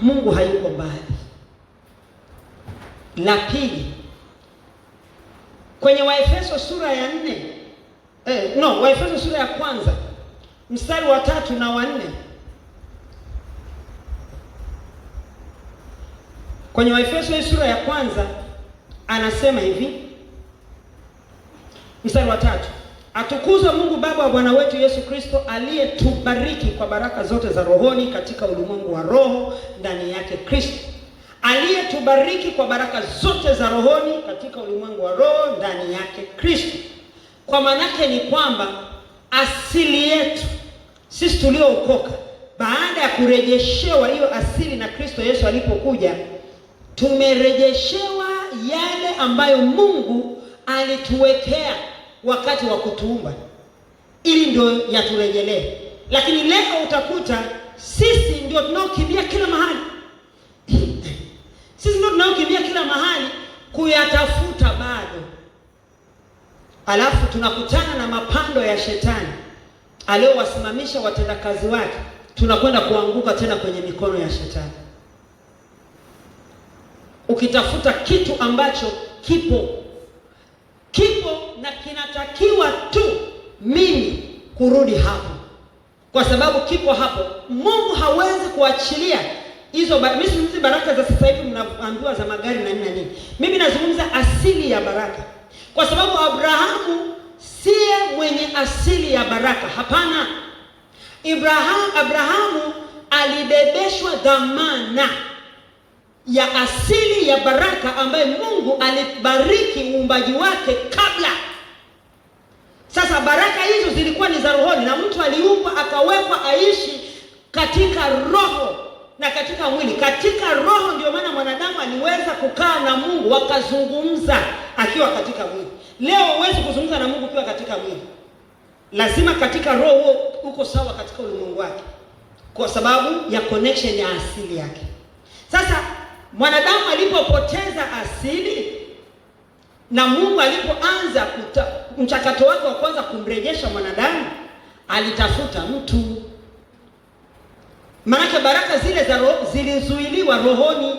Mungu hayuko mbali. La pili, kwenye Waefeso sura ya 4, Waefeso sura ya 1 mstari wa 3 na wa 4. Kwenye Waefeso sura ya 1 anasema hivi, mstari wa 3: atukuzwe Mungu Baba wa Bwana wetu Yesu Kristo, aliyetubariki kwa baraka zote za rohoni katika ulimwengu wa roho ndani yake Kristo. Aliyetubariki kwa baraka zote za rohoni katika ulimwengu wa roho ndani yake Kristo. Kwa maanake ni kwamba asili yetu sisi tuliookoka, baada ya kurejeshewa hiyo asili na Kristo Yesu alipokuja, tumerejeshewa yale ambayo Mungu alituwekea wakati wa kutuumba, ili ndio yaturejelee. Lakini leo utakuta sisi ndio tunaokimbia kila mahali sisi ndio tunaokimbia kila mahali kuyatafuta bado, alafu tunakutana na mapando ya shetani aliyowasimamisha watendakazi wake, tunakwenda kuanguka tena kwenye mikono ya shetani, ukitafuta kitu ambacho kipo na kinatakiwa tu mimi kurudi hapo, kwa sababu kipo hapo. Mungu hawezi kuachilia hizo. Mimi sizungumzi baraka za sasa hivi mnaambiwa za magari na nini. Mimi nazungumza asili ya baraka, kwa sababu Abrahamu siye mwenye asili ya baraka. Hapana, Abrahamu alibebeshwa dhamana ya asili ya baraka ambaye Mungu alibariki uumbaji wake kabla. Sasa baraka hizo zilikuwa ni za rohoni, na mtu aliumbwa akawekwa aishi katika roho na katika mwili. Katika roho ndio maana mwanadamu aliweza kukaa na Mungu wakazungumza akiwa katika mwili. Leo huwezi kuzungumza na Mungu ukiwa katika mwili, lazima katika roho uko sawa katika ulimwengu wake, kwa sababu ya connection ya asili yake. Sasa mwanadamu alipopoteza asili na Mungu alipoanza mchakato wake wa kwanza kumrejesha mwanadamu, alitafuta mtu. Maana baraka zile za roho zilizuiliwa rohoni.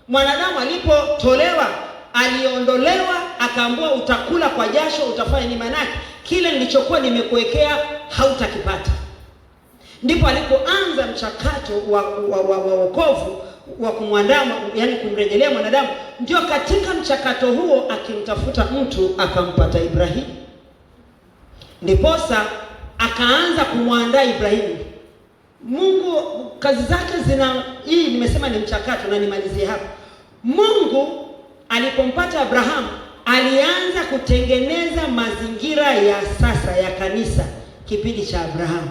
Mwanadamu alipotolewa, aliondolewa, akaambiwa utakula kwa jasho, utafanya ni manake kile nilichokuwa nimekuwekea hautakipata. Ndipo alipoanza mchakato wa wokovu wa kumwandaa, yani kumrejelea mwanadamu. Ndio katika mchakato huo akimtafuta mtu akampata Ibrahimu. Ndiposa akaanza kumwandaa Ibrahimu. Mungu kazi zake hii nimesema ni mchakato, na nimalizie hapo. Mungu alipompata Abrahamu alianza kutengeneza mazingira ya sasa ya kanisa kipindi cha Abrahamu,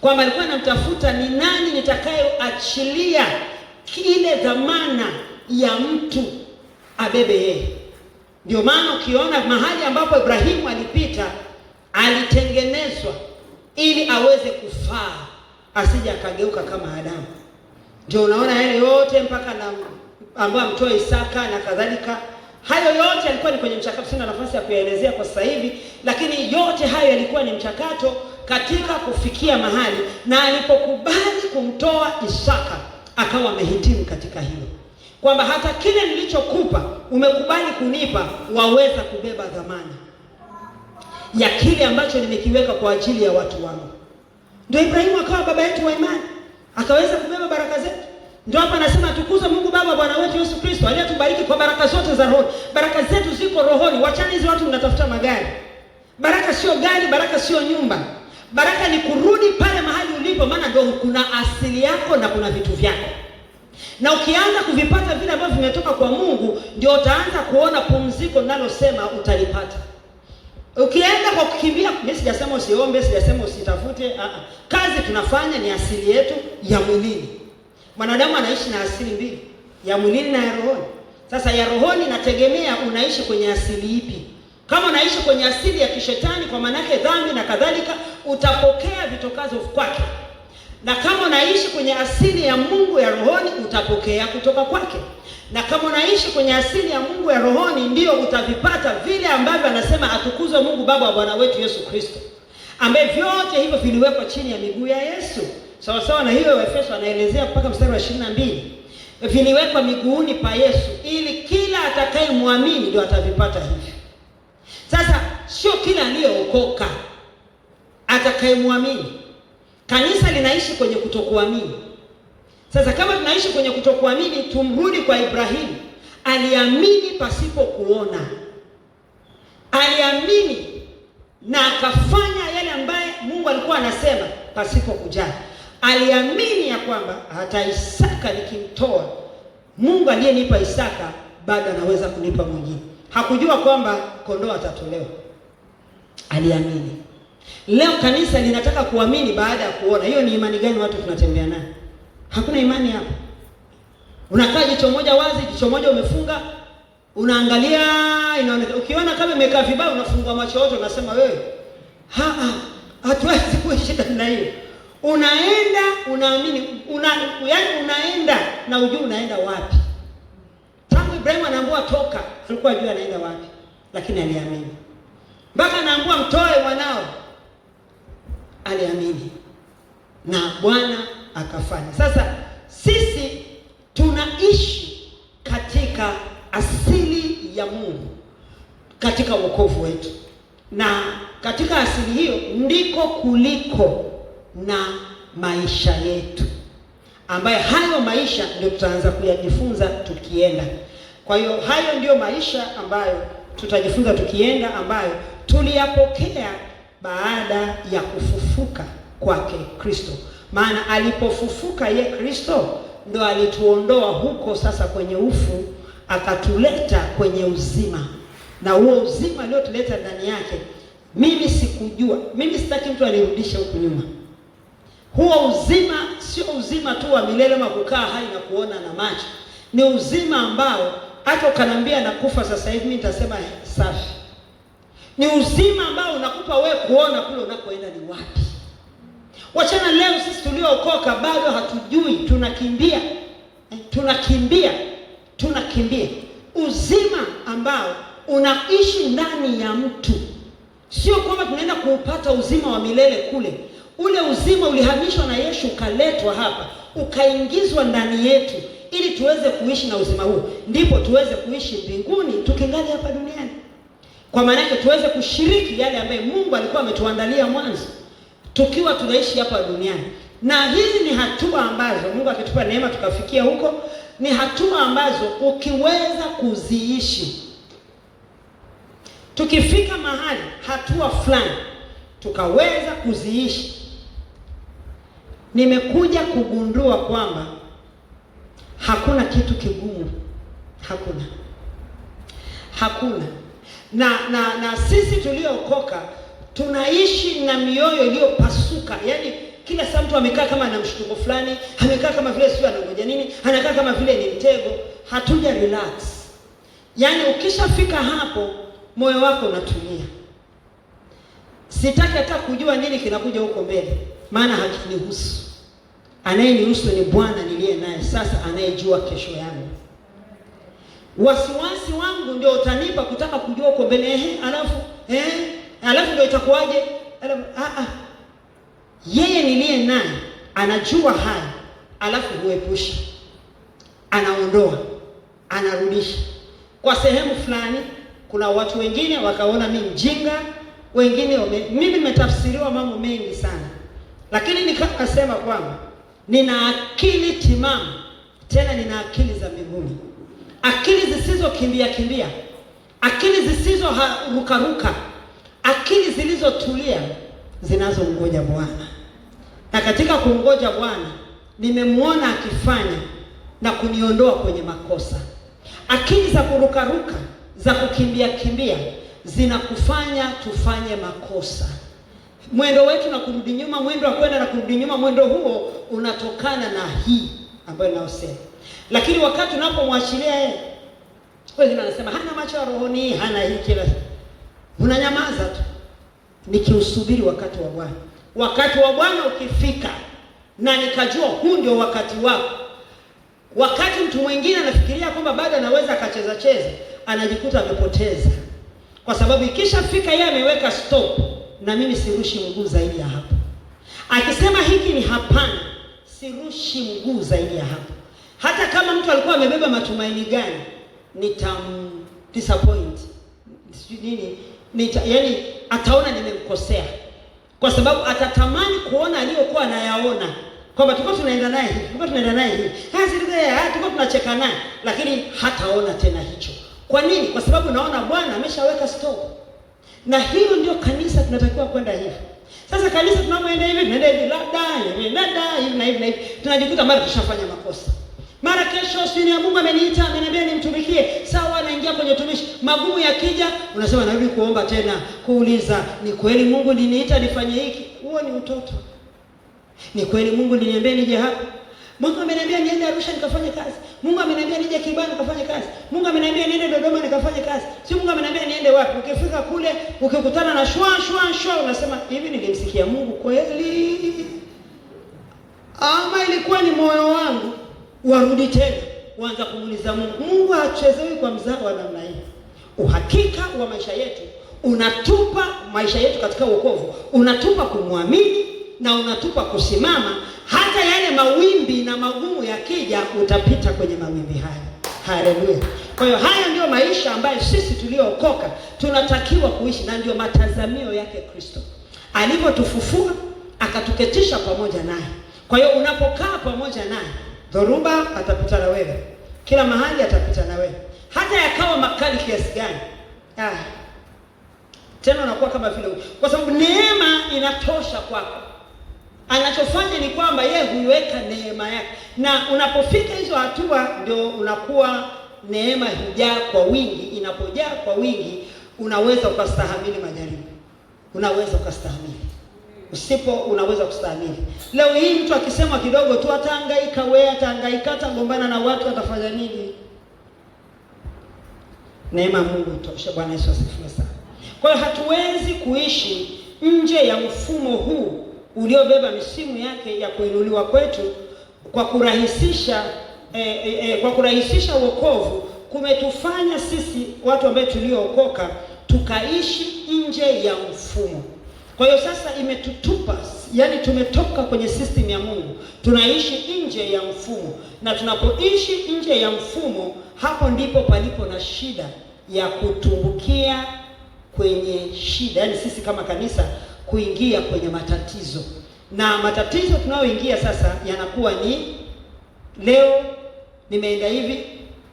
kwamba alikuwa anamtafuta ni nani nitakayeachilia ile dhamana ya mtu abebe yeye. Ndio maana ukiona mahali ambapo Ibrahimu alipita alitengenezwa ili aweze kufaa, asije akageuka kama Adamu. Ndio unaona yale yote mpaka na ambaye amtoa Isaka na kadhalika. Hayo yote yalikuwa ni kwenye mchakato, sina nafasi ya kuyaelezea kwa sasa hivi, lakini yote hayo yalikuwa ni mchakato katika kufikia mahali, na alipokubali kumtoa Isaka akawa amehitimu katika hilo, kwamba hata kile nilichokupa umekubali kunipa, waweza kubeba dhamana ya kile ambacho nimekiweka kwa ajili ya watu wangu. Ndio Ibrahimu akawa baba yetu wa imani, akaweza kubeba baraka zetu. Ndio hapa anasema tukuze Mungu Baba Bwana wetu Yesu Kristo, aliyetubariki kwa baraka zote za roho. Baraka zetu ziko rohoni. Wachana hizo watu mnatafuta magari. Baraka sio gari, baraka sio nyumba. Baraka ni kurudi pale mahali ulipo, maana ndio kuna asili yako na kuna vitu vyako. Na ukianza kuvipata vile ambavyo vimetoka kwa Mungu, ndio utaanza kuona pumziko ninalosema utalipata. Ukienda kwa kukimbia, mimi sijasema usiombe, sijasema usitafute. Kazi tunafanya ni asili yetu ya mwilini. Mwanadamu anaishi na asili mbili, ya mwilini na ya rohoni. Sasa ya rohoni inategemea unaishi kwenye asili ipi. Kama unaishi kwenye asili ya kishetani, kwa manake dhambi na kadhalika, utapokea vitokazo kwake. Na kama unaishi kwenye asili ya Mungu ya rohoni, utapokea kutoka kwake. Na kama unaishi kwenye asili ya Mungu ya rohoni, ndio utavipata vile ambavyo anasema atukuzwe Mungu Baba wa Bwana wetu Yesu Kristo, ambaye vyote hivyo viliwekwa chini ya miguu ya Yesu. Sawa sawa na hiyo Efeso anaelezea mpaka mstari wa 22. viliwekwa miguuni pa Yesu ili kila atakayemwamini ndio atavipata hivyo. Sasa sio kila aliyeokoka atakayemwamini. Kanisa linaishi kwenye kutokuamini. Sasa kama tunaishi kwenye kutokuamini, tumrudi kwa Ibrahimu. Aliamini pasipo kuona. Aliamini na akafanya yale ambaye Mungu alikuwa anasema pasipo kujali. Aliamini ya kwamba hata Isaka nikimtoa, Mungu aliyenipa Isaka bado anaweza kunipa mwingine. Hakujua kwamba kondoo atatolewa. Aliamini. Leo kanisa linataka kuamini baada ya kuona. Hiyo ni imani gani watu tunatembea nayo? Hakuna imani hapo. Unakaa jicho moja wazi, jicho moja umefunga, unaangalia, inaonekana. Ukiona kama imekaa vibaya unafungua macho yote, unasema wewe, hatuwezi kuishi namna hiyo. Unaenda, unaamini, yaani unaenda na ujue unaenda wapi. Tangu Ibrahimu anaambiwa toka, alikuwa ajua anaenda wapi, lakini aliamini. Mpaka anaambiwa mtoe mwanao, aliamini. Na Bwana akafanya. Sasa sisi tunaishi katika asili ya Mungu katika wokovu wetu. Na katika asili hiyo ndiko kuliko na maisha yetu, ambaye hayo maisha ndio tutaanza kuyajifunza tukienda. Kwa hiyo hayo ndio maisha ambayo tutajifunza tukienda, ambayo tuliyapokea baada ya kufufuka kwake Kristo. Maana alipofufuka ye Kristo ndo alituondoa huko sasa kwenye ufu, akatuleta kwenye uzima. Na huo uzima aliotuleta ndani yake, mimi sikujua. Mimi sitaki mtu anirudishe huku nyuma. Huo uzima sio uzima tu wa milele wa kukaa hai na kuona na macho. Ni uzima ambao hata ukaniambia nakufa sasa hivi mimi nitasema safi. Ni uzima ambao unakupa wewe kuona kule unakoenda ni wapi. Wachana leo sisi tuliookoka bado hatujui, tunakimbia. Uzima ambao unaishi ndani ya mtu. Sio kwamba tunaenda kuupata uzima wa milele kule. Ule uzima ulihamishwa na Yesu, ukaletwa hapa, ukaingizwa ndani yetu ili tuweze kuishi na uzima huu. Ndipo tuweze kuishi mbinguni tukingali hapa duniani. Kwa maana yake tuweze kushiriki yale ambayo Mungu alikuwa ametuandalia mwanzo tukiwa tunaishi hapa duniani. Na hizi ni hatua ambazo Mungu akitupa neema tukafikia huko, ni hatua ambazo ukiweza kuziishi, tukifika mahali hatua fulani tukaweza kuziishi, nimekuja kugundua kwamba hakuna kitu kigumu. Hakuna. Na sisi tuliookoka tunaishi na mioyo iliyopasuka. Yaani kila saa mtu amekaa kama ana mshtuko fulani, amekaa kama vile sio anangoja nini, anakaa kama vile ni mtego. Hatuja relax. Yaani ukishafika hapo moyo wako unatulia. Sitaki hata kujua nini kinakuja huko mbele, maana hakinihusu. Anayenihusu ni Bwana niliye naye sasa, anayejua kesho yangu. Wasiwasi wangu ndio utanipa kutaka kujua huko mbele, alafu ndio itakuwaje? Yeye niliye naye anajua haya, alafu huepusha, anaondoa, anarudisha. Kwa sehemu fulani kuna watu wengine wakaona mimi mjinga, wengine mimi nimetafsiriwa mambo mengi sana, lakini nikasema kwamba nina akili timamu, tena nina akili za mbinguni. Akili zisizo kimbia, akili zisizo ruka, akili zilizotulia zinazomngoja Bwana. Na katika kumngoja Bwana nimemwona akifanya na kuniondoa kwenye makosa. Akili za kuruka, za kukimbia zinakufanya tufanye makosa. Mwendo wetu na kurudi nyuma, mwendo wa kwenda na kurudi nyuma, mwendo huo unatokana na hii ambayo naosema. Lakini wakati unapomwachilia yeye, wengine wanasema hana macho ya rohoni, hana hii kila, unanyamaza tu nikiusubiri wakati wa Bwana. Wakati wa Bwana ukifika, na nikajua huu ndio wakati wako. Wakati mtu mwingine anafikiria kwamba bado anaweza akacheza, anajikuta amepoteza. Kwa sababu ikishafika yeye ameweka stop, na mimi sirushi mguu zaidi ya hapo. Akisema hiki ni hapana, sirushi mguu zaidi ya hapo. Hata kama mtu alikuwa amebeba matumaini gani, disappoint nini, yani ataona nimemkosea, kwa sababu atatamani kuona aliyokuwa anayaona, kwamba tulikuwa tunaenda naye hivi, tulikuwa tunaenda naye hivi, tulikuwa tunacheka naye, lakini hataona tena hicho. Kwa nini? Kwa sababu naona Bwana ameshaweka stop. Na hiyo ndio kanisa tunatakiwa kwenda hivi. Sasa kanisa tunapoenda hivi, tunaenda hivi labda hivi na hivi, tunajikuta mara tushafanya makosa. Mara kesho sini ya Mungu ameniita, ameniambia nimtumikie. Sawa, naingia kwenye utumishi. Magumu yakija, unasema narudi kuomba tena, kuuliza, ni kweli Mungu aliniita nifanye hiki? Huo ni utoto. Ni kweli Mungu aliniambia nije hapa? Mungu ameniambia niende Arusha nikafanye kazi. Mungu ameniambia nije Kibani nikafanye kazi. Mungu ameniambia niende Dodoma nikafanye kazi. Si Mungu ameniambia niende wapi? Ukifika kule, ukikutana na shwa unasema, hivi nilimsikia Mungu kweli? Ama ilikuwa ni moyo wangu? Warudi tena, uanza kumuuliza Mungu. Mungu hachezewi kwa mzao wa namna hii. Uhakika wa maisha yetu unatupa maisha yetu katika wokovu, unatupa kumwamini na unatupa kusimama. Hata yale mawimbi na magumu yakija, utapita kwenye mawimbi haya. Haleluya. Kwa hiyo haya ndio maisha ambayo sisi tuliookoka tunatakiwa kuishi, na ndio matazamio yake Kristo. Alipotufufua akatuketisha pamoja naye. Kwa hiyo unapokaa pamoja naye, dhoruba atapita na wewe, kila mahali atapita na wewe, hata yakawa makali kiasi gani, tena unakuwa kama vile, kwa sababu neema inatosha kwako. Anachofanya ni kwamba yeye huiweka neema yake, na unapofika hizo hatua ndio unakuwa neema hujaa kwa wingi. Inapojaa kwa wingi, unaweza ukastahimili majaribu, unaweza ukastahimili. Usipo unaweza kustahimili. Leo hii mtu akisema kidogo tu atahangaika, atahangaika, atagombana na watu, atafanya nini? Neema ya Mungu itosha. Bwana Yesu asifiwe sana. Kwa hiyo hatuwezi kuishi nje ya mfumo huu uliobeba misimu yake ya kuinuliwa kwetu. Kwa kurahisisha wokovu kumetufanya sisi watu ambao tuliookoka tukaishi nje ya mfumo. Kwa hiyo sasa imetutupa, yani tumetoka kwenye system ya Mungu, tunaishi nje ya mfumo. Na tunapoishi nje ya mfumo, hapo ndipo palipo na shida ya kutumbukia kwenye shida, yani sisi kama kanisa kuingia kwenye matatizo. Na matatizo tunayoingia sasa yanakuwa ni, leo nimeenda hivi,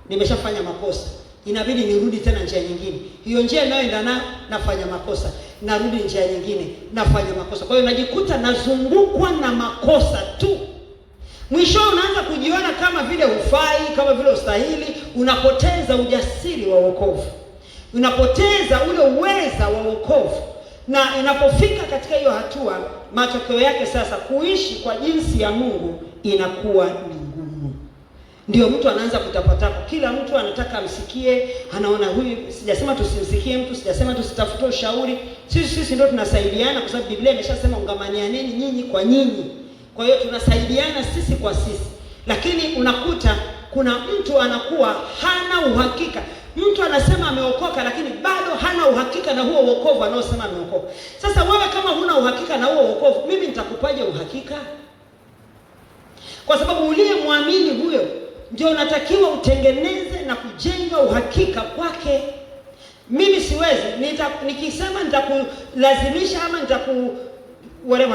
nimeshafanya makosa, inabidi nirudi tena njia nyingine. Hiyo njia ninayoenda nafanya makosa, narudi njia nyingine, nafanya makosa. Kwa hiyo najikuta nazungukwa na makosa tu. Mwisho unaanza kujiona kama vile ufai, kama vile ustahili, unapoteza ujasiri wa wokovu. Unapoteza ule uweza wa wokovu. Na inapofika katika hiyo hatua, matokeo yake sasa kuishi kwa jinsi ya Mungu inakuwa ni ngumu. Ndio mtu anaanza kutapatapa. Kila mtu anataka amsikie, anaona huyu, sijasema tusimsikie mtu, sijasema tusitafute ushauri. Sisi ndio tunasaidiana, kwa sababu Biblia imeshasema ungamanianeni nyinyi kwa nyinyi. Kwa hiyo tunasaidiana sisi kwa sisi. Lakini unakuta kuna mtu anakuwa hana uhakika. Mtu anasema ameokoka, lakini bado hana uhakika na huo wokovu anaosema ameokoka. Sasa wewe kama huna uhakika na huo wokovu, mimi nitakupaje uhakika? Kwa sababu uliyemwamini huyo ndio unatakiwa utengeneze na kujenga uhakika kwake. Mimi siwezi, nikisema nitakulazimisha ama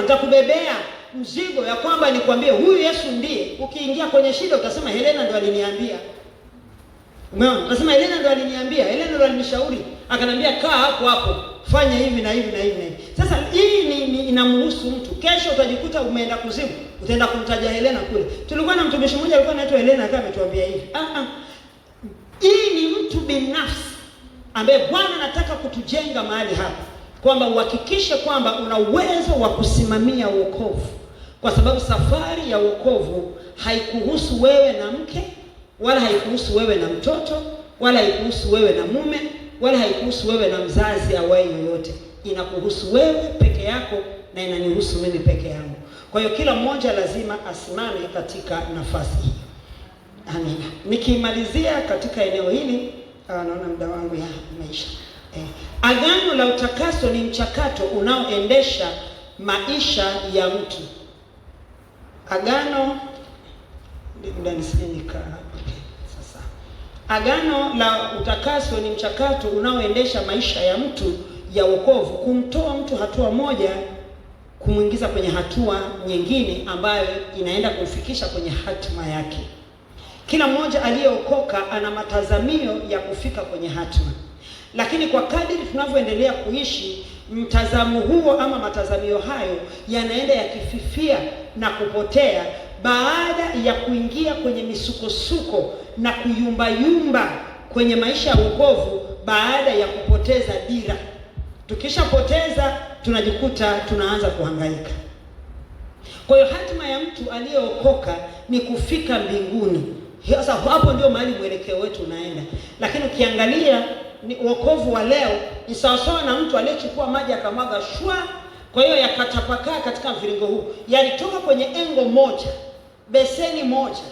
nitakubebea mzigo ya kwamba nikwambie huyu Yesu ndiye. Ukiingia kwenye shida utasema Helena ndo aliniambia. Umeona? Utasema Helena ndo aliniambia, Helena ndo alinishauri, akanambia kaa hapo, fanya hivi na hivi na hivi na hivi. Sasa hii ni inamhusu mtu. Kesho utajikuta umeenda kuzimu, utaenda kumtaja Helena kule. Tulikuwa na mtumishi mmoja alikuwa anaitwa Helena, akawa ametuambia hivi. Hii ni mtu binafsi ambaye Bwana anataka kutujenga mahali hapa, kwamba uhakikishe kwamba una uwezo wa kusimamia wokovu. Kwa sababu safari ya wokovu haikuhusu wewe na mke, wala haikuhusu wewe na mtoto, wala haikuhusu wewe na mume, wala haikuhusu wewe na mzazi au yoyote. Inakuhusu wewe peke yako na inanihusu mimi peke yangu. Kwa hiyo kila mmoja lazima asimame katika nafasi hii. Amina. Nikimalizia katika eneo hili, naona muda wangu ya maisha. Agano la utakaso ni mchakato unaoendesha maisha ya mtu. Agano Sasa agano la utakaso ni mchakato unaoendesha maisha ya mtu ya wokovu, kumtoa mtu hatua moja kumwingiza kwenye hatua nyingine ambayo inaenda kumfikisha kwenye hatima yake. Kila mmoja aliyeokoka ana matazamio ya kufika kwenye hatima, lakini kwa kadiri tunavyoendelea kuishi, mtazamo huo ama matazamio hayo yanaenda yakififia na kupotea baada ya kuingia kwenye misukosuko na kuyumbayumba kwenye maisha ya wokovu, baada ya kupoteza dira. Tukishapoteza tunajikuta tunaanza kuhangaika. Kwa hiyo hatima ya mtu aliyeokoka ni kufika mbinguni. Sasa hapo ndio mahali mwelekeo wetu unaenda. Lakini ukiangalia ni wokovu wa leo ni sawasawa na mtu aliyechukua maji akamwaga shwa, kwa hiyo yakatapakaa katika mviringo huu. Yalitoka kwenye engo moja, beseni moja,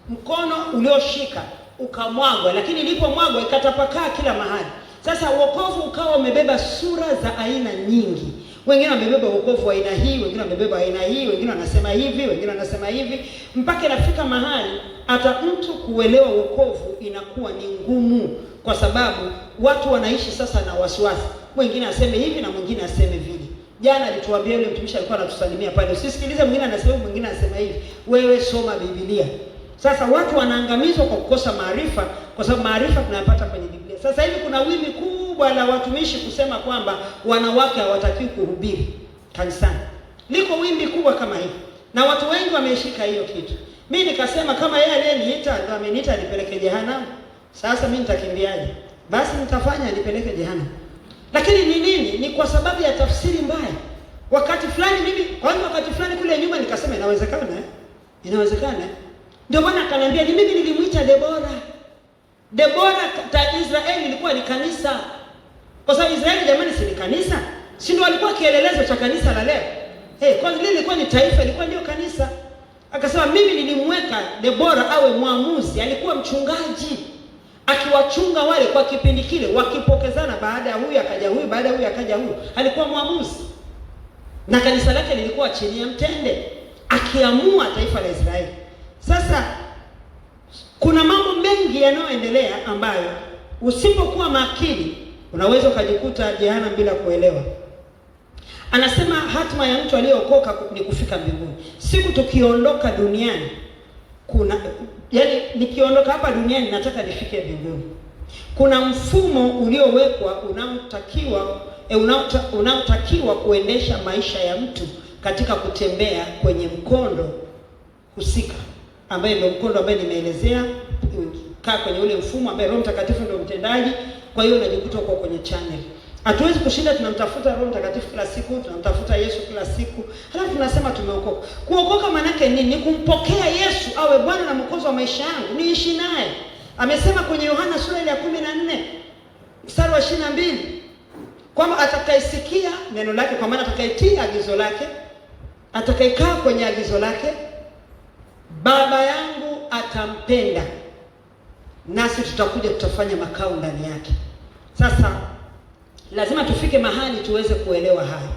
mkono ulioshika ukamwagwa, lakini ilipomwagwa ikatapakaa kila mahali. Sasa wokovu ukawa umebeba sura za aina nyingi. Wengine wamebeba wokovu wa aina hii, wengine wamebeba aina hii, wengine wanasema hivi, wengine wanasema hivi, mpaka inafika mahali hata mtu kuelewa wokovu inakuwa ni ngumu, kwa sababu watu wanaishi sasa na wasiwasi. Mwingine aseme hivi na mwingine aseme vile. Jana alituambia yule mtumishi alikuwa anatusalimia pale, usisikilize mwingine anasema hivi, mwingine anasema hivi. Wewe soma Biblia. Sasa watu wanaangamizwa kwa kukosa maarifa, kwa sababu maarifa tunayapata kwenye Biblia. Sasa hivi kuna wimbi kubwa la watumishi kusema kwamba wanawake hawatakiwi kuhubiri kanisani. Liko wimbi kubwa kama hili, na watu wengi wameshika hiyo kitu. Mimi nikasema kama yeye aliyeniita ndo ameniita nipeleke jehanamu, sasa mimi nitakimbiaje? Basi nitafanya nipeleke jehanamu. Lakini ni nini? Ni kwa sababu ya tafsiri mbaya. Wakati fulani mimi, wakati fulani kule nyuma nikasema inawezekana, inawezekana. Ndio Bwana akaniambia, ni mimi nilimuita Debora. Debora Israeli ilikuwa ni kanisa. Kwa sababu Israeli jamani si ni kanisa? Si ndio walikuwa kielelezo cha kanisa la leo? Kwanza lile ilikuwa ni taifa, ilikuwa ndio kanisa. Akasema mimi nilimweka Debora awe mwamuzi, alikuwa mchungaji. Akiwachunga wale kwa kipindi kile, wakipokezana, baada ya huyu akaja huyu, baada ya huyu akaja huyu. Alikuwa mwamuzi. Na kanisa lake lilikuwa chini ya mtende, akiamua taifa la Israeli. Sasa kuna mambo mengi yanayoendelea ambayo usipokuwa makini unaweza ukajikuta jehanamu bila kuelewa. Anasema hatima ya mtu aliyeokoka ni kufika mbinguni. Siku tukiondoka duniani, nikiondoka hapa duniani nataka nifike mbinguni. Kuna mfumo uliowekwa unaotakiwa kuendesha maisha ya mtu katika kutembea kwenye mkondo husika, ambaye ndio mkondo ambaye nimeelezea, kaa kwenye ule mfumo ambaye Roho Mtakatifu ndio mtendaji. Kwa hiyo unajikuta uko kwenye channel. Hatuwezi kushinda tunamtafuta Roho Mtakatifu kila siku, tunamtafuta Yesu kila siku, halafu tunasema tumeokoka. Kuokoka maana yake nini? Ni kumpokea Yesu awe Bwana na Mwokozi wa maisha yangu, niishi naye. Amesema kwenye Yohana sura ya 14 mstari wa 22 kwamba atakayesikia neno lake, kwa maana atakayetii agizo lake, atakayekaa kwenye agizo lake, Baba yangu atampenda, nasi tutakuja tutafanya makao ndani yake. Sasa lazima tufike mahali tuweze kuelewa hayo.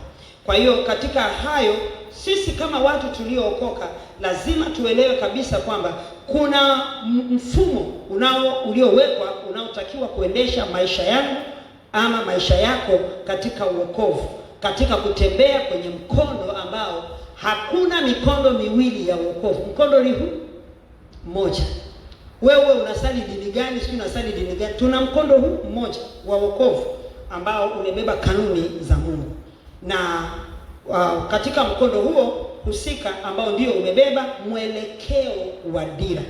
Kwa hiyo katika hayo, sisi kama watu tuliookoka lazima tuelewe kabisa kwamba kuna mfumo uliowekwa unaotakiwa kuendesha maisha yangu ama maisha yako katika uokovu, katika kutembea kwenye mkondo ambao hakuna mikondo miwili ya uokovu. Mkondo ni huu mmoja. Wewe unasali dini gani? Sio unasali dini gani? Tuna mkondo huu mmoja wa wokovu ambao umebeba kanuni za Mungu. Na katika mkondo huo husika ambao ndio umebeba mwelekeo wa dira.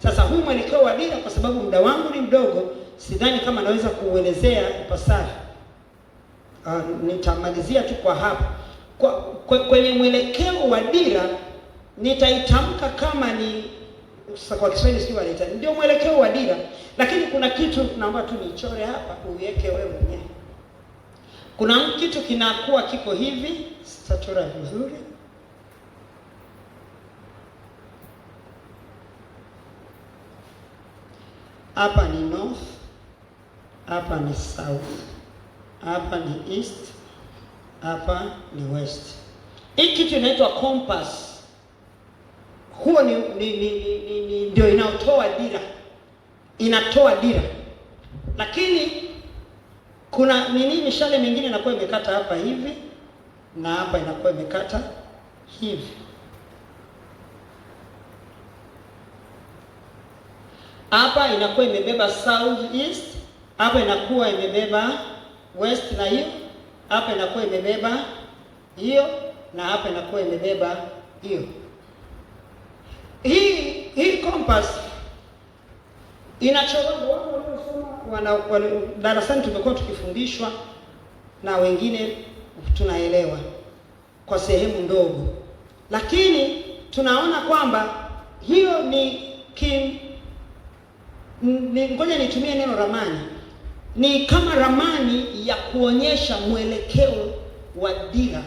Sasa huu mwelekeo wa dira, kwa sababu muda wangu ni mdogo, sidhani kama naweza kuuelezea ipasavyo. Nitamalizia tu kwa hapa. Kwenye mwelekeo wa dira nitaitamka kama ni kwa Kiswahili sio wanaita, ndio mwelekeo wa dira, lakini kuna kitu naomba tu nichore hapa uweke wewe mwenyewe. Kuna kitu kinakuwa kiko hivi, sitachora vizuri. Hapa ni north, hapa ni south, hapa ni east, hapa ni west. Hii kitu inaitwa compass. Huo ni ndio inaotoa dira, inatoa dira. Lakini kuna mishale mingine inakuwa imekata hapa hivi na hapa inakuwa imekata hivi. Hapa inakuwa imebeba south east, hapa inakuwa imebeba west, na hiyo hapa inakuwa imebeba hiyo, na hapa inakuwa imebeba hiyo. Hii compass inachorwa. Darasani tumekuwa tukifundishwa na wengine tunaelewa kwa sehemu ndogo, lakini tunaona kwamba hiyo ni ngoja nitumie neno ramani, ni kama ramani ya kuonyesha mwelekeo wa dira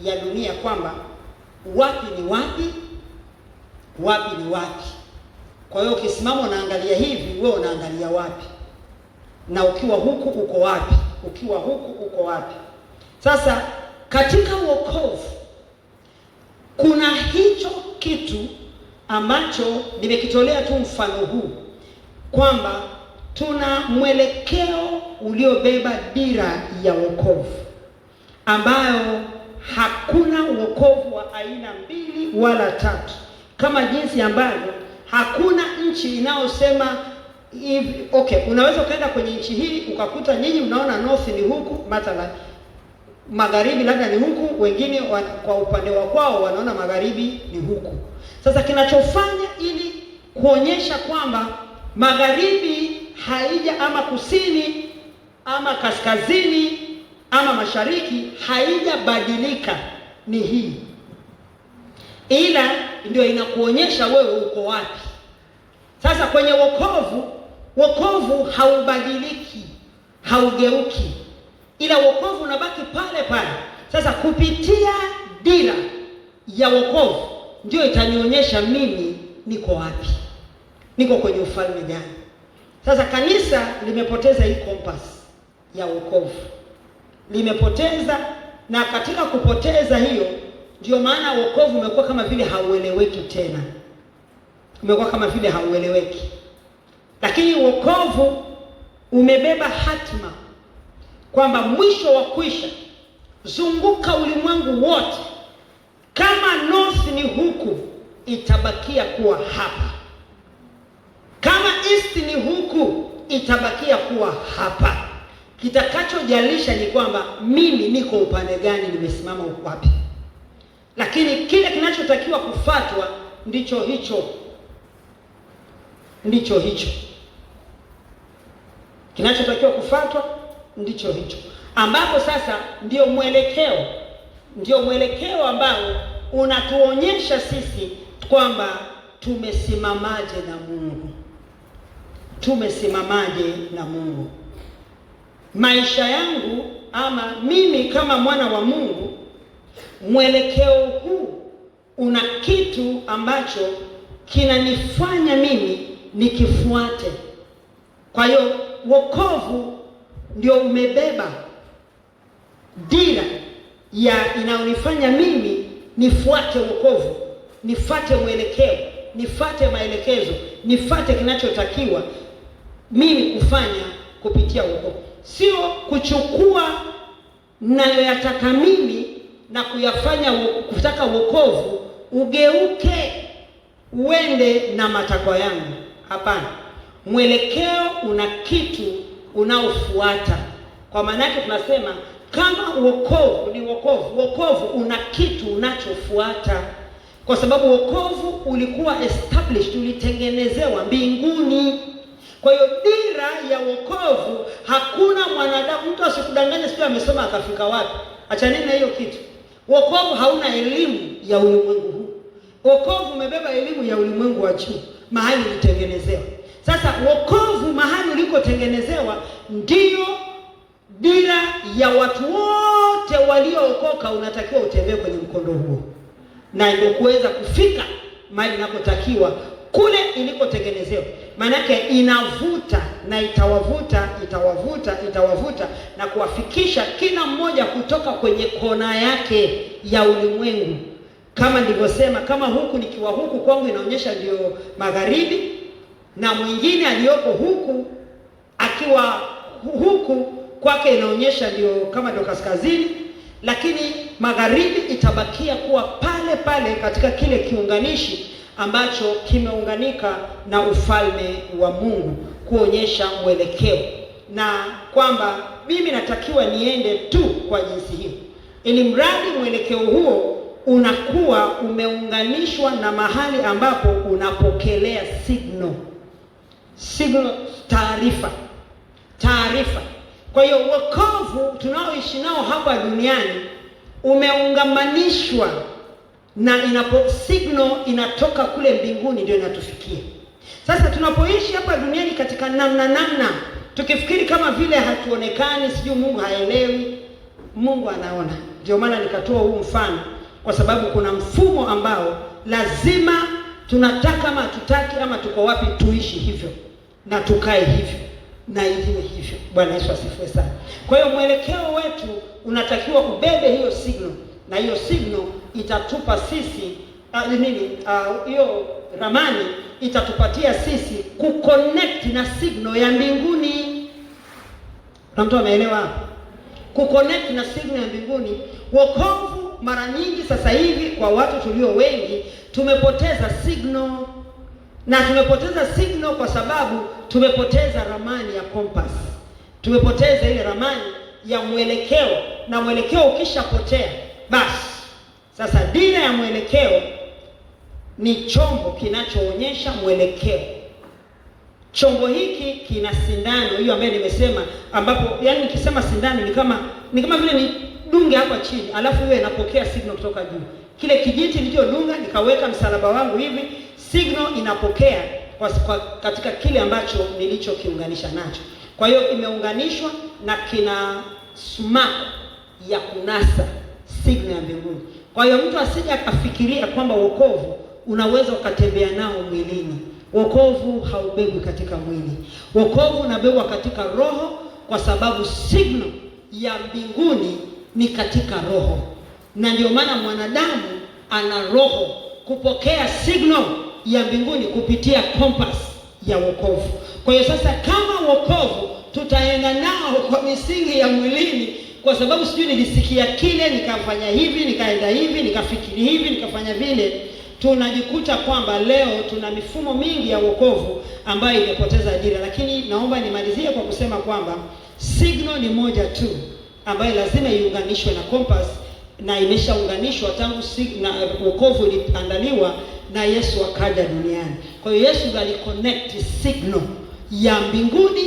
ya dunia, kwamba wapi ni wapi, wapi ni wapi. Kwa hiyo ukisimama unaangalia hivi, wewe unaangalia wapi, na ukiwa huku uko wapi, ukiwa huku uko wapi. Sasa katika wokovu kuna hicho kitu ambacho nimekitolea tu mfano huu, kwamba tuna mwelekeo uliobeba dira ya wokovu, ambayo hakuna wokovu wa aina mbili wala tatu, kama jinsi ambavyo hakuna nchi inayosema hivi. Okay, unaweza ukaenda kwenye nchi hii ukakuta nyinyi mnaona north ni huku, mathalan magharibi labda ni huku, wengine kwa upande wa kwao wanaona magharibi ni huku. Sasa kinachofanya ili kuonyesha kwamba magharibi haija ama kusini ama kaskazini ama mashariki haijabadilika ni hii, ila ndio inakuonyesha wewe uko wapi. Sasa kwenye wokovu haubadiliki, haugeuki, ila wokovu unabaki pale pale. Sasa kupitia dira ya wokovu ndio itanionyesha mimi niko wapi, niko kwenye ufalme gani. Sasa kanisa limepoteza hii compass ya wokovu, limepoteza, na katika kupoteza hiyo ndio maana wokovu umekuwa kama vile haueleweki tena, umekuwa kama vile haueleweki. Lakini wokovu umebeba hatima kwamba mwisho wa kwisha, zunguka ulimwengu wote, kama north ni huku itabakia kuwa hapa, kama east ni huku itabakia kuwa hapa. Kitakachojalisha ni kwamba mimi niko upande gani, nimesimama wapi. Lakini kile kinachotakiwa kufuatwa ndicho hicho, kinachotakiwa kufuatwa ndicho hicho, ambapo sasa ndio mwelekeo ambao unatuonyesha sisi kwamba tumesimamaje na Mungu, tumesimamaje na Mungu. Maisha yangu ama mimi kama mwana wa Mungu, mwelekeo huu una kitu ambacho kinanifanya mimi nikifuate. Kwa hiyo wokovu ndio umebeba dira ya inayonifanya mimi nifuate wokovu, nifuate mwelekeo, nifuate maelekezo, nifuate kinachotakiwa mimi kufanya kupitia wokovu. Sio kuchukua nayoyataka mimi na kuyafanya kutaka wokovu ugeuke uende na matakwa yangu. Hapana, mwelekeo una kitu unaofuata. Kwa maana yake tunasema kama wokovu ni wokovu una kitu unachofuata, kwa sababu wokovu ulikuwa established, ulitengenezewa mbinguni. Kwa hiyo dira ya wokovu, hakuna mwanadamu, mtu asikudanganye sio amesoma akafika wapi. Achaneni na hiyo kitu. Wokovu hauna elimu ya ulimwengu huu. Wokovu umebeba elimu ya ulimwengu wa juu, mahali ulitengenezewa. Sasa wokovu mahali ulikotengenezewa ndio dira ya watu wote waliookoka. Unatakiwa utembee kwenye mkondo huo, na ndio kuweza kufika mahali inakotakiwa, kule ilikotengenezewa. Maanake inavuta na itawavuta na kuwafikisha kila mmoja kutoka kwenye kona yake ya ulimwengu Kama nilivyosema, kama huku nikiwa huku kwangu inaonyesha ndio magharibi, na mwingine aliyoko huku akiwa huku kwake inaonyesha ndio kama ndio kaskazini, lakini magharibi itabakia kuwa pale pale katika kile kiunganishi ambacho kimeunganika na ufalme wa Mungu, kuonyesha mwelekeo, na kwamba mimi natakiwa niende tu kwa jinsi hiyo, ili mradi mwelekeo huo unakuwa umeunganishwa na mahali ambapo unapokelea signal, taarifa. Kwa hiyo wokovu tunaoishi nao hapa duniani umeungamanishwa na signal inatoka kule mbinguni ndio inatufikia. Sasa tunapoishi hapa duniani katika namna tukifikiri kama vile hatuonekani, sijui Mungu haelewi, Mungu anaona. Ndio maana nikatoa huu mfano, kwa sababu kuna mfumo ambao lazima tunataka ama tutaki ama tuko wapi tuishi hivyo na tukae hivyo na iwe hivyo. Bwana Yesu asifiwe sana. Kwa hiyo mwelekeo wetu unatakiwa ubebe hiyo signal, na hiyo signal itatupa sisi hiyo ramani itatupatia sisi kuconnect na signal ya mbinguni. Na mtu ameelewa hapo? Kuconnect na signal ya mbinguni. Wokovu mara nyingi sasa hivi kwa watu tulio wengi tumepoteza signal, na tumepoteza signal kwa sababu tumepoteza ramani ya compass. Tumepoteza ile ramani ya mwelekeo, na mwelekeo ukishapotea basi sasa dira ya mwelekeo ni chombo kinachoonyesha mwelekeo. Chombo hiki kina sindano hiyo ambayo nimesema, ambapo yani nikisema sindano ni kama vile ni dunge hapa chini, alafu iwe inapokea signal kutoka juu. Kile kijiti nilichodunga nikaweka msalaba wangu hivi, signal inapokea katika kile ambacho nilichokiunganisha nacho. Kwa hiyo imeunganishwa na kina sumaku ya kunasa signal ya mbinguni. Kwa hiyo mtu asije akafikiria kwamba wokovu unaweza ukatembea nao mwilini. Wokovu haubebwi katika mwili. Wokovu unabebwa katika roho, kwa sababu signal ya mbinguni ni katika roho. Na ndio maana mwanadamu ana roho kupokea signal ya mbinguni kupitia compass ya wokovu. Kwa hiyo sasa kama wokovu tutaenda nao kwa misingi ya mwilini, kwa sababu sijui nilisikia kile nikafanya hivi, nikaenda hivi, nikafikiri hivi, nikafanya vile, tunajikuta kwamba leo tuna mifumo mingi ya wokovu ambayo imepoteza dira. Lakini naomba nimalizie kwa kusema kwamba signal ni moja tu ambayo lazima iunganishwe na compass, na imeshaunganishwa tangu wokovu uliandaliwa na Yesu akaja duniani. Kwa hiyo Yesu aliconnect signal ya mbinguni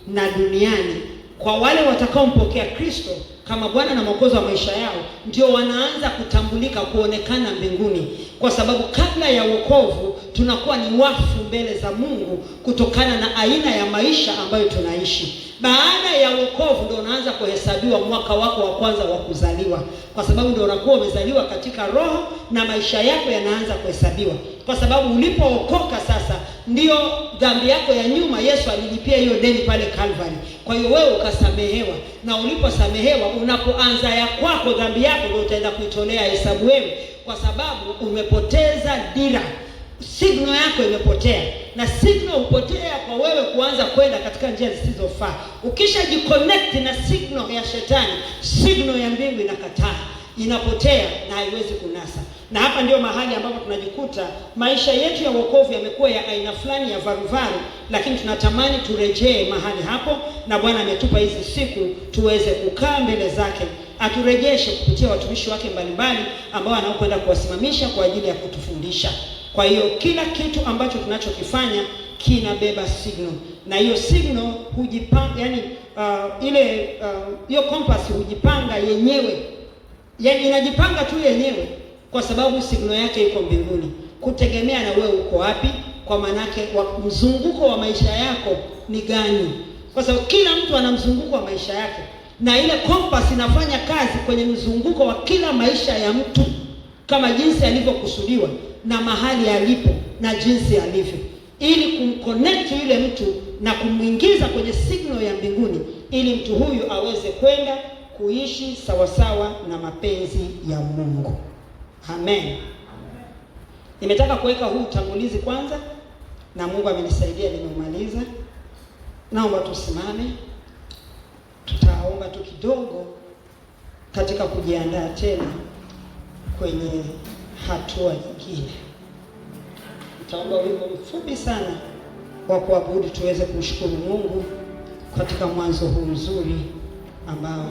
na duniani. Kwa wale watakaompokea Kristo kama Bwana na Mwokozi wa maisha yao, ndio wanaanza kutambulika, kuonekana mbinguni, kwa sababu kabla ya wokovu tunakuwa ni wafu mbele za Mungu kutokana na aina ya maisha ambayo tunaishi. Baada ya wokovu ndio unaanza kuhesabiwa mwaka wako wa kwanza wa kuzaliwa, kwa sababu ndio unakuwa umezaliwa katika roho na maisha yako yanaanza kuhesabiwa, kwa sababu ulipookoka sasa ndio dhambi yako ya nyuma Yesu alilipia hiyo deni pale Calvary. Kwa hiyo wewe ukasamehewa, na uliposamehewa unapoanza ya kwako dhambi yako ndio utaenda kuitolea hesabu wewe, kwa sababu umepoteza dira. Signal yako imepotea, na signal hupotea kwa wewe kuanza kwenda katika njia zisizofaa. Ukishajiconnect na signal ya shetani, signal ya mbingu inakataa, inapotea na haiwezi kunasa. Na hapa ndio mahali ambapo tunajikuta maisha yetu ya wokovu yamekuwa ya aina fulani ya varuvaru, lakini tunatamani turejee mahali hapo, na Bwana ametupa hizi siku tuweze kukaa mbele zake, aturejeshe kupitia watumishi wake mbalimbali ambao anaokwenda kuwasimamisha kwa ajili ya kutufundisha. Kwa hiyo kila kitu ambacho tunachokifanya kinabeba signal, na hiyo signal hujipanga, yani hiyo compass hujipanga yenyewe, yani inajipanga tu yenyewe, kwa sababu signal yake iko mbinguni, kutegemea na wewe uko wapi, kwa manake mzunguko wa maisha yako ni gani, kwa sababu kila mtu ana mzunguko wa maisha yake, na ile compass inafanya kazi kwenye mzunguko wa kila maisha ya mtu kama jinsi alivyokusudiwa na mahali alipo na jinsi alivyo, ili kumconnect yule mtu na kumuingiza kwenye signal ya mbinguni, ili mtu huyu aweze kwenda kuishi sawasawa na mapenzi ya Mungu. Amen. Nimetaka kuweka huu utangulizi kwanza, na Mungu amenisaidia nimeumaliza. Naomba tusimame, tutaomba tu kidogo katika kujiandaa tena kwenye hatua nyingine. Nitaomba wimbo mfupi sana wa kuabudu tuweze kumshukuru Mungu katika mwanzo huu mzuri ambao